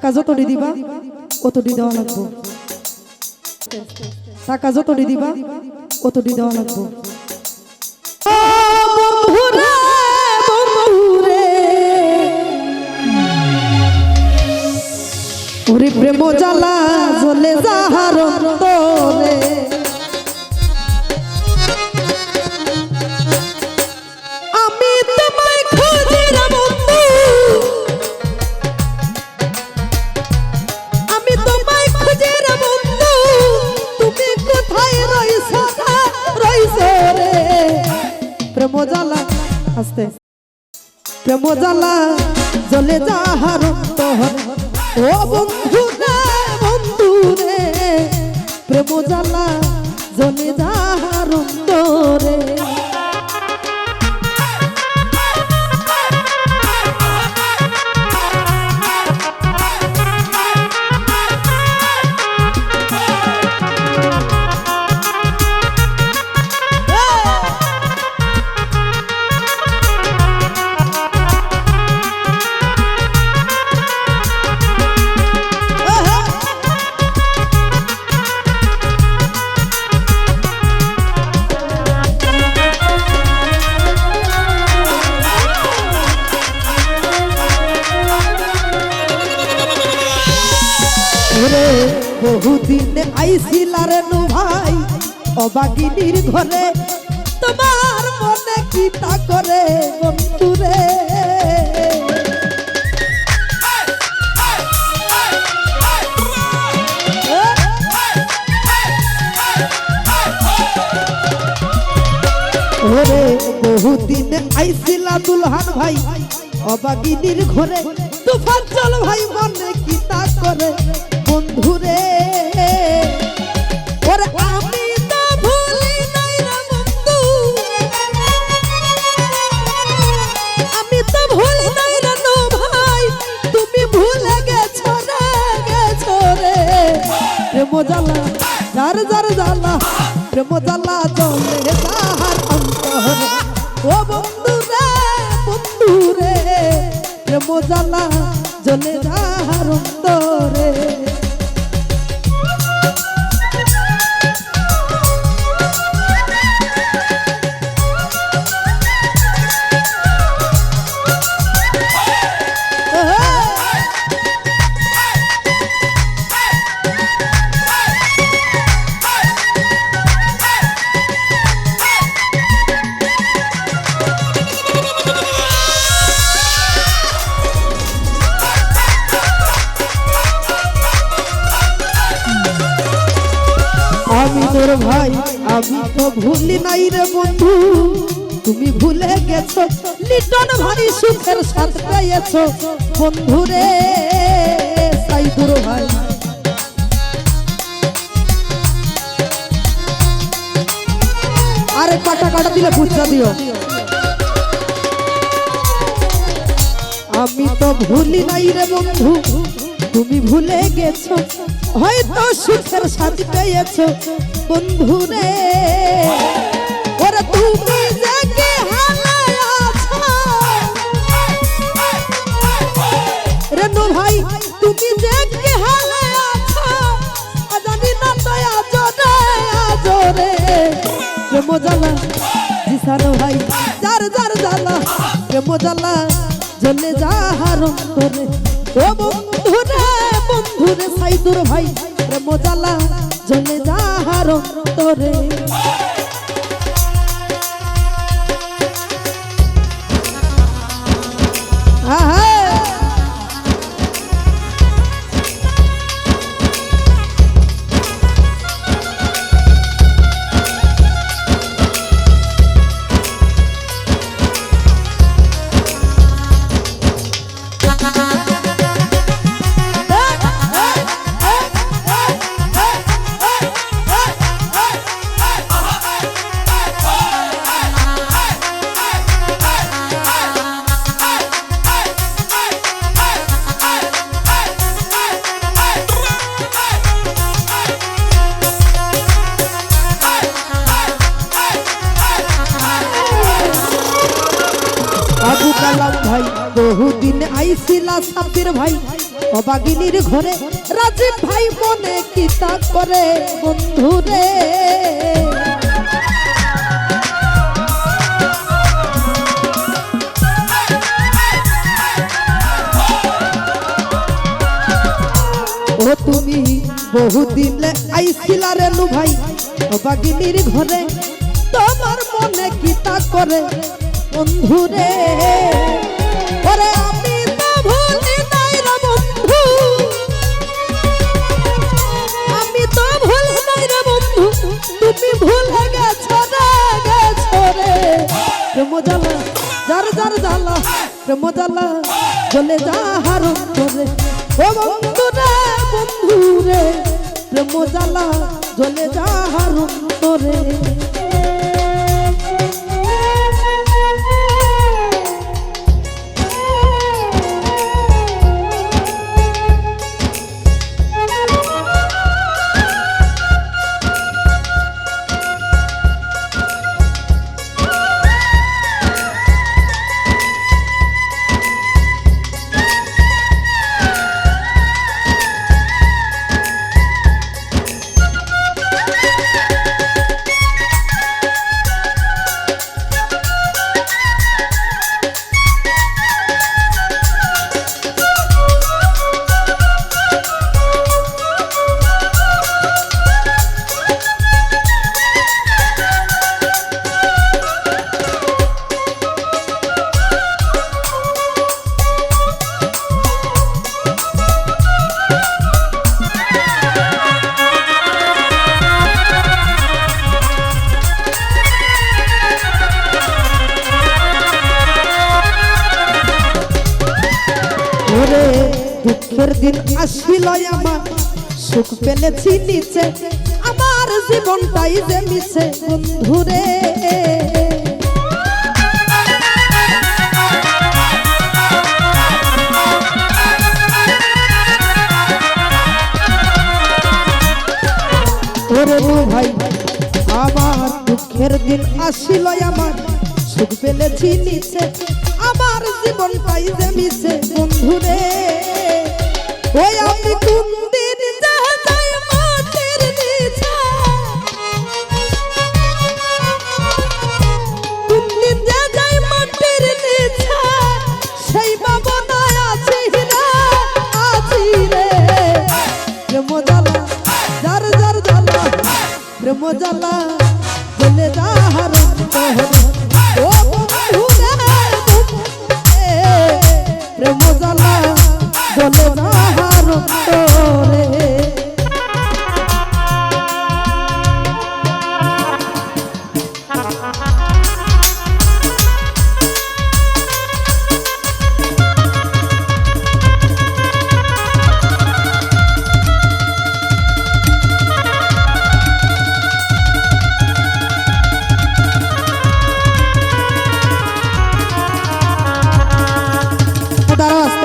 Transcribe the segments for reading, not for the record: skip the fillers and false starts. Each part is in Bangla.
টাকা যতটি দিবা অতটি দেওয়া লাগবো, টাকা যতটি দিবা অতটি দেওয়া লাগবো। ওরে প্রেম জ্বালা জ্বলে যাহার অন্তরে, আমি তোমায় খুঁজি রে বন্ধু, আমি তোমায় খুঁজি রে বন্ধু, তুমি কোথায় রইছো রে? প্রেম জ্বালা আস্তে, প্রেম জ্বালা জ্বলে যাহার অন্তরে, ও বন্ধু রে বন্ধু রে, প্রেম জ্বালা জ্বলে যাহার অন্তরে। বহুদিন আইছিলা রে নো ভাই অবাগিনীর ঘরে, তোমার মনে কি তা করে বন্ধু রে? ওরে বহুদিন আইছিলা দুলহান ভাই অবাগিনীর ঘরে, তুফান চল ভাই মনে কি তা করে বন্ধু রে? ওরে আমি তো ভুলি নাই রে বন্ধু, আমি তো ভুলি নাই রে নো ভাই, তুমি ভুলে গেছো রে। প্রেম জ্বালা যার যার জ্বালা, প্রেম জ্বালা জ্বলে যাহার অন্তরে, ও বন্ধু রে প্রেম জ্বালা জ্বলে যাহার অন্তরে। আমি তোর ভাই আমি তো ভুলি নাই রে বন্ধু, তুমি ভুলে গেছো লিটন ভাই সুখের সাথ পেয়েছো বন্ধু রে। সাইদুর ভাই আরে কাটা কাটা দিলে বুঝা দিও, আমি তো ভুলি নাই রে বন্ধু, তুমি ভুলে গেছো হয়তো সুখের সাথী পেয়েছো বন্ধু রে। ওরে তুমি যে হালায় আছো রে নো ভাই, তুমি যে হালায় আছো জানি না তো আজরে। প্রেম জ্বালা জিসার ভাই যার যার জ্বালা, প্রেম জ্বালা জ্বলে যাহার অন্তরে, ও বন্ধু রে সাইদুর ভাই, প্রেম জ্বালা জ্বলে যাহার অন্তরে। আবু কালাম ভাই বহুদিন আইছিলা সাব্বির ভাই অবাগিনীর ঘরে রাজীব ভাই মনে কি তা করে বন্ধুরে ও তুমি বহুদিন আইছিলা রে নু ভাই অবাগিনীর ঘরে তোমার মনে কি তা করে বন্ধুরে ওরে আমি তো ভুলি নাই রে বন্ধু আমি তো ভুলি নাই রে বন্ধু তুমি ভুলে গেছো রে প্রেম জ্বালা যার যার জ্বালা প্রেম জ্বালা জ্বলে যাহার অন্তরে ও বন্ধু রে প্রেম জ্বালা জ্বলে যাহার অন্তরে দুঃখের দিন আসিল আমার সুখ পেলেছি নিচে আমার জীবনটাই যে মিছে বন্ধুরে ওরে ভাই আমার দুঃখের দিন আসিল আমার সুখ পেলেছি নিচে আমার জীবনটাই যে মিছে বন্ধুরে ওই আমি কোন দিন যাই মাটির নিচে কোন দিন যাই মাটির নিচে সেই ভাবনায় আছি রে প্রেম জ্বালা যার যার জ্বালা প্রেম জ্বালা জ্বলে যাহার অন্তরে ও প্রেম জ্বালা জ্বলে যাহার অন্তরে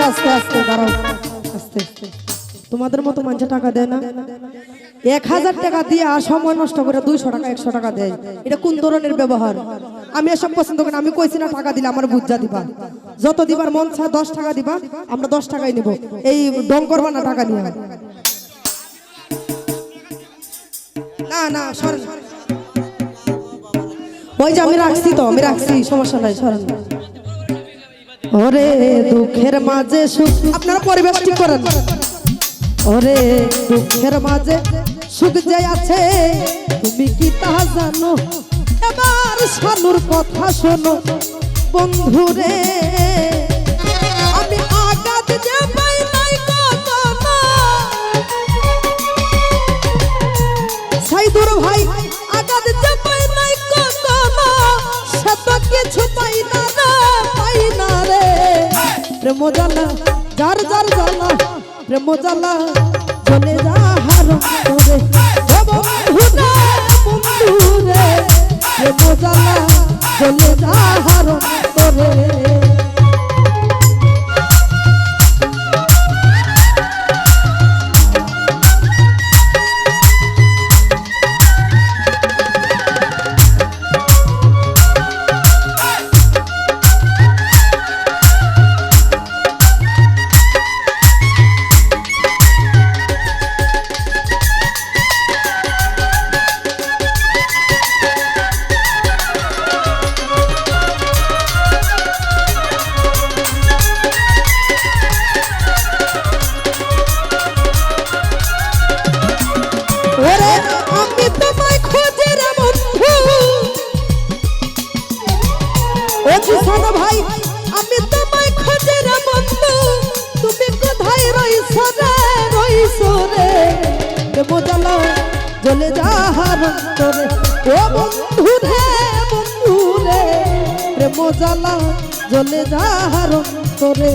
আস্তে আস্তে দাঁড়াও আস্তে তোমাদের মতো মানুষ টাকা দেয় না 1000 টাকা দিয়ে আর সময় নষ্ট করে 200 টাকা 100 টাকা দেয় এটা কোন ধরনের ব্যবহার আমি এসব পছন্দ করি আমি কইছি না টাকা দিলে আমার বুঝা দিবা যত দিবার মন চায় 10 টাকা দিবা আমরা 10 টাকাই নিব এই ডং করবা না টাকা নিয়ে না না সরেন ওই যে আমি রাখছি সমস্যা নাই সরেন ওরে দুঃখের মাঝে সুখ আপনারা পরিবেশ ঠিক করেন ওরে দুঃখের মাঝে সুখ যে আছে তুমি কি তা জানো এবার শানুর কথা শোনো বন্ধুরে আমি আঘাত যে পাই নাই কখনো সাইদুর ভাই আঘাত যে পাই নাই কখনো সে তো কিছু পাই না রে প্রেম জ্বালা যার যার জ্বালা প্রেম জ্বালা জ্বলে যাহার অন্তরে বন্ধুরে প্রেম জ্বালা জ্বলে যাহার অন্তরে প্রেম জ্বালা জ্বলে যাহার অন্তরে ও বন্ধুরে বন্ধুরে প্রেম জ্বালা জ্বলে যাহার অন্তরে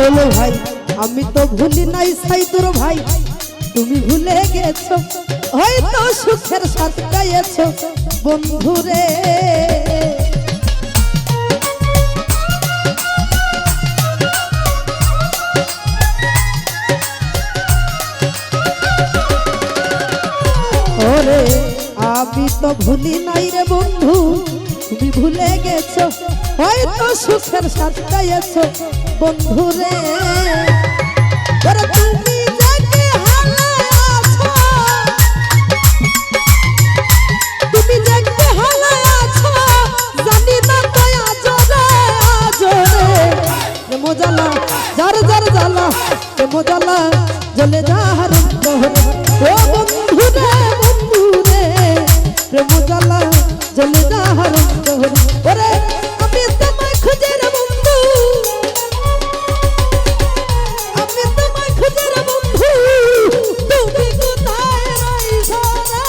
হলো ভাই আমি তো ভুলি নাই সাইদুর ভাই তুমি ভুলে গেছো হয়তো সুখের সাথ গাইছো বন্ধুরে ওরে আমি তো ভুলি নাই রে বন্ধু তুমি ভুলে গেছো হয়তো সুখের সাথ গাইছো বন্ধুরে ওরে তুমি যাকে হালায় আছো তুমি যাকে হালায় আছো জানি না তো আজরে প্রেম জ্বালা যার যার জ্বালা প্রেম জ্বালা জ্বলে যাহার অন্তরে ও বন্ধুরে বন্ধুরে প্রেম জ্বালা জ্বলে যাহার অন্তরে ওরে আমি তোমায় খুঁজে রে বন্ধু আমি তোমায় খুঁজে রে বন্ধু তুমি কোথায় রইছো রে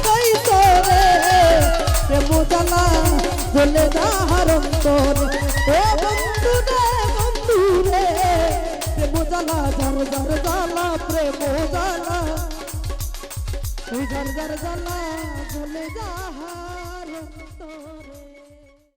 কইছো রে প্রেম জ্বালা জ্বলে যাহার অন্তরে ও বন্ধুরে বন্ধুরে প্রেম জ্বালা যার যার জ্বালা প্রেম জ্বালা ওই যার যার জ্বালা জ্বলে যাহার অন্তরে